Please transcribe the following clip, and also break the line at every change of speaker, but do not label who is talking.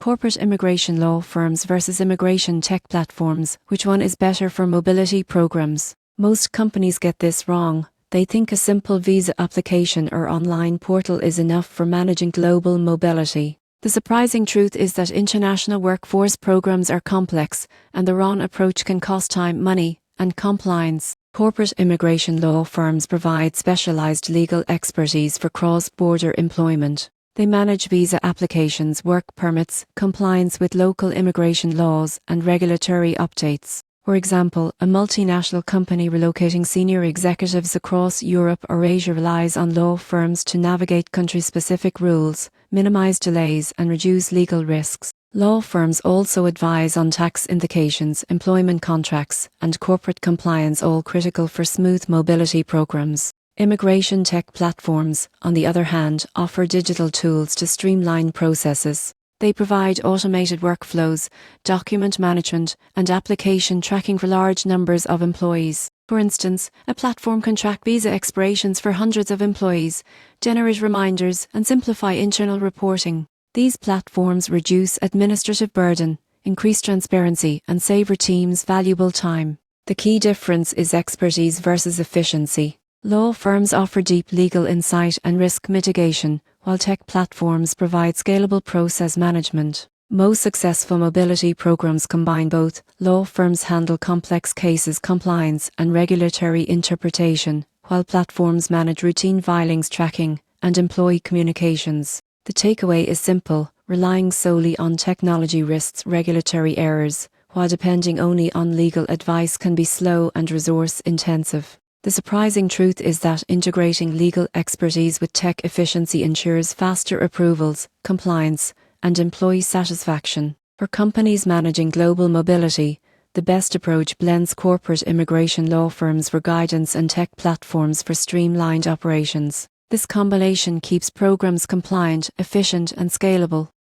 Corporate immigration law firms versus immigration tech platforms. Which one is better for mobility programs? Most companies get this wrong. They think a simple visa application or online portal is enough for managing global mobility. The surprising truth is that international workforce programs are complex, and the wrong approach can cost time, money, and compliance. Corporate immigration law firms provide specialized legal expertise for cross-border employment. They manage visa applications, work permits, compliance with local immigration laws, and regulatory updates. For example, a multinational company relocating senior executives across Europe or Asia relies on law firms to navigate country-specific rules, minimize delays, and reduce legal risks. Law firms also advise on tax implications, employment contracts, and corporate compliance, all critical for smooth mobility programs. Immigration tech platforms, on the other hand, offer digital tools to streamline processes. They provide automated workflows, document management, and application tracking for large numbers of employees. For instance, a platform can track visa expirations for hundreds of employees, generate reminders, and simplify internal reporting. These platforms reduce administrative burden, increase transparency, and save teams valuable time. The key difference is expertise versus efficiency. Law firms offer deep legal insight and risk mitigation, while tech platforms provide scalable process management. Most successful mobility programs combine both. Law firms handle complex cases, compliance, and regulatory interpretation, while platforms manage routine filings tracking and employee communications. The takeaway is simple: relying solely on technology risks regulatory errors, while depending only on legal advice can be slow and resource-intensive. The surprising truth is that integrating legal expertise with tech efficiency ensures faster approvals, compliance, and employee satisfaction. For companies managing global mobility, the best approach blends corporate immigration law firms for guidance and tech platforms for streamlined operations. This combination keeps programs compliant, efficient, and scalable.